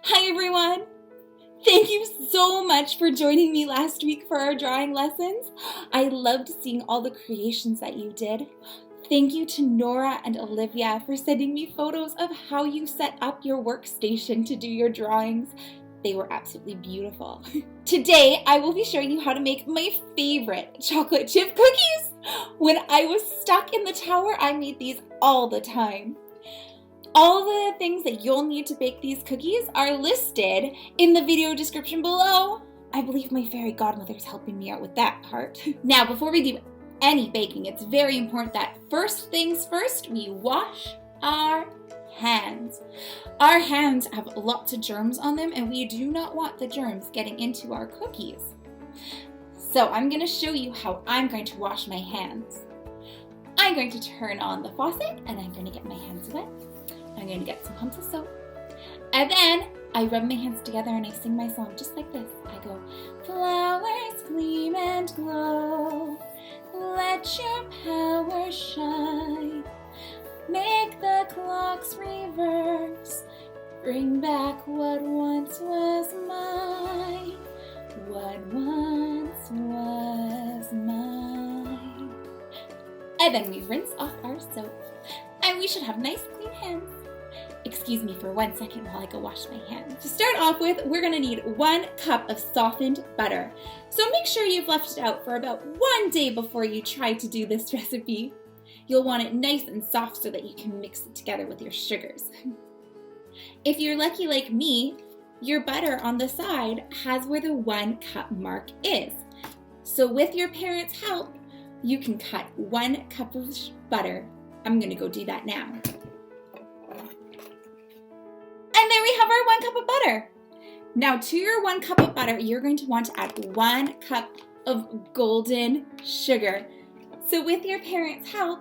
Hi everyone! Thank you so much for joining me last week for our drawing lessons. I loved seeing all the creations that you did. Thank you to Nora and Olivia for sending me photos of how you set up your workstation to do your drawings. They were absolutely beautiful. Today, I will be showing you how to make my favorite chocolate chip cookies. When I was stuck in the tower, I made these all the time. All the things that you'll need to bake these cookies are listed in the video description below. I believe my fairy godmother's helping me out with that part. Now, before we do any baking, it's very important that first things first, we wash our hands. Our hands have lots of germs on them, and we do not want the germs getting into our cookies. So I'm going to show you how I'm going to wash my hands. I'm going to turn on the faucet, and I'm going to get my hands wet. I'm going to get some pumps of soap, and then I rub my hands together and I sing my song just like this. I go, flowers gleam and glow, let your power shine, make the clocks reverse, bring back what once was mine, what once was mine. And then we rinse off our soap, and we should have nice clean hands. Excuse me for 1 second while I go wash my hands. To start off with, we're gonna need 1 cup of softened butter. So make sure you've left it out for about 1 day before you try to do this recipe. You'll want it nice and soft so that you can mix it together with your sugars. If you're lucky like me, your butter on the side has where the 1 cup mark is. So with your parents' help, you can cut 1 cup of butter. I'm gonna go do that now. And there we have our 1 cup of butter. Now to your 1 cup of butter, you're going to want to add 1 cup of golden sugar. So with your parents' help,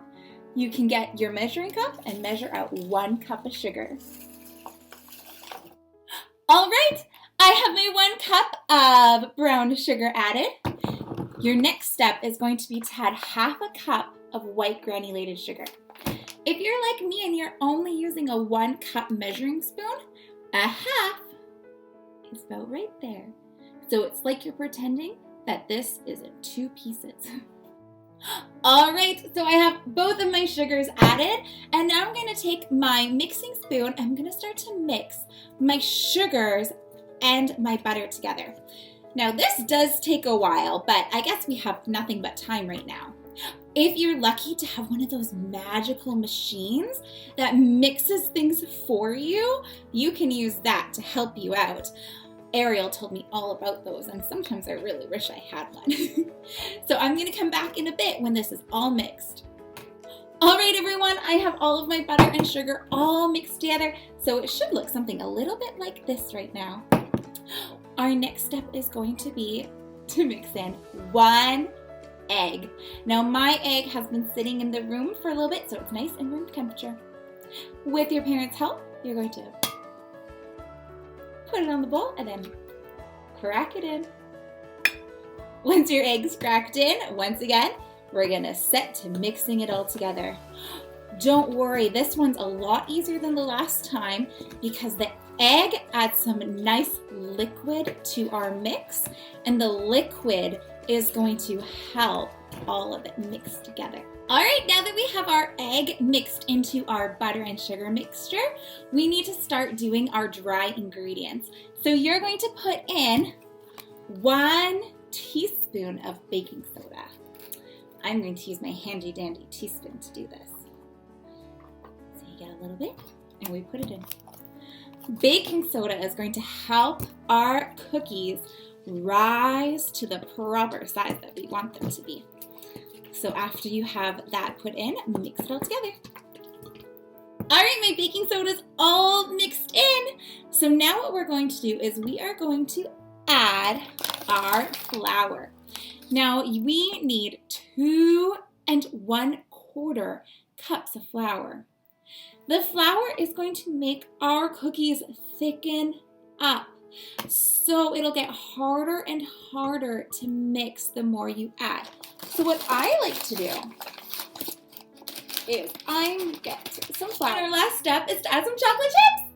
you can get your measuring cup and measure out 1 cup of sugar. All right, I have my 1 cup of brown sugar added. Your next step is going to be to add half a cup of white granulated sugar. If you're like me and you're only using a 1 cup measuring spoon, a half is about right there. So it's like you're pretending that this is in 2 pieces. All right, so I have both of my sugars added, and now I'm going to take my mixing spoon. I'm going to start to mix my sugars and my butter together. Now this does take a while, but I guess we have nothing but time right now. If you're lucky to have one of those magical machines that mixes things for you, you can use that to help you out. Ariel told me all about those, and sometimes I really wish I had one. So I'm going to come back in a bit when this is all mixed. All right, everyone, I have all of my butter and sugar all mixed together, so it should look something a little bit like this right now. Our next step is going to be to mix in 1 egg. Now my egg has been sitting in the room for a little bit, so it's nice and room temperature. With your parents' help, you're going to put it on the bowl and then crack it in. Once your egg's cracked in, once again, we're gonna set to mixing it all together. Don't worry, this one's a lot easier than the last time because the egg adds some nice liquid to our mix, and the liquid is going to help all of it mix together. All right, now that we have our egg mixed into our butter and sugar mixture, we need to start doing our dry ingredients. So you're going to put in 1 teaspoon of baking soda. I'm going to use my handy dandy teaspoon to do this. So you get a little bit and we put it in. Baking soda is going to help our cookies rise to the proper size that we want them to be. So after you have that put in, mix it all together. All right, my baking soda's all mixed in. So now what we're going to do is we are going to add our flour. Now we need 2 1/4 cups of flour. The flour is going to make our cookies thicken up. So it'll get harder and harder to mix the more you add. So what I like to do is I get some flour. Our last step is to add some chocolate chips.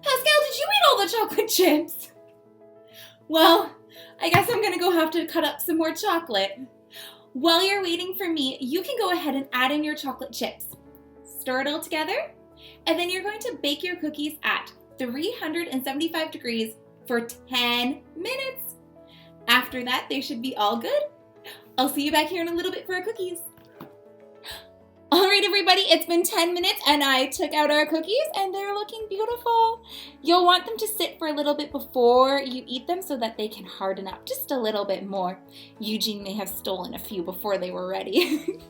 Pascal chocolate chips. Well, I guess I'm gonna go have to cut up some more chocolate. While you're waiting for me, you can go ahead and add in your chocolate chips. Stir it all together, and then you're going to bake your cookies at 375 degrees for 10 minutes. After that, they should be all good. I'll see you back here in a little bit for our cookies. All right, everybody, it's been 10 minutes and I took out our cookies and they're looking beautiful. You'll want them to sit for a little bit before you eat them so that they can harden up just a little bit more. Eugene may have stolen a few before they were ready.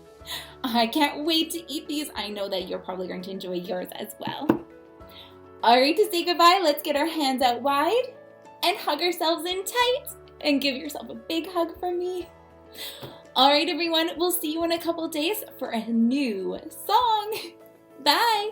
I can't wait to eat these. I know that you're probably going to enjoy yours as well. All right, to say goodbye, let's get our hands out wide and hug ourselves in tight and give yourself a big hug from me. All right, everyone, we'll see you in a couple days for a new song. Bye.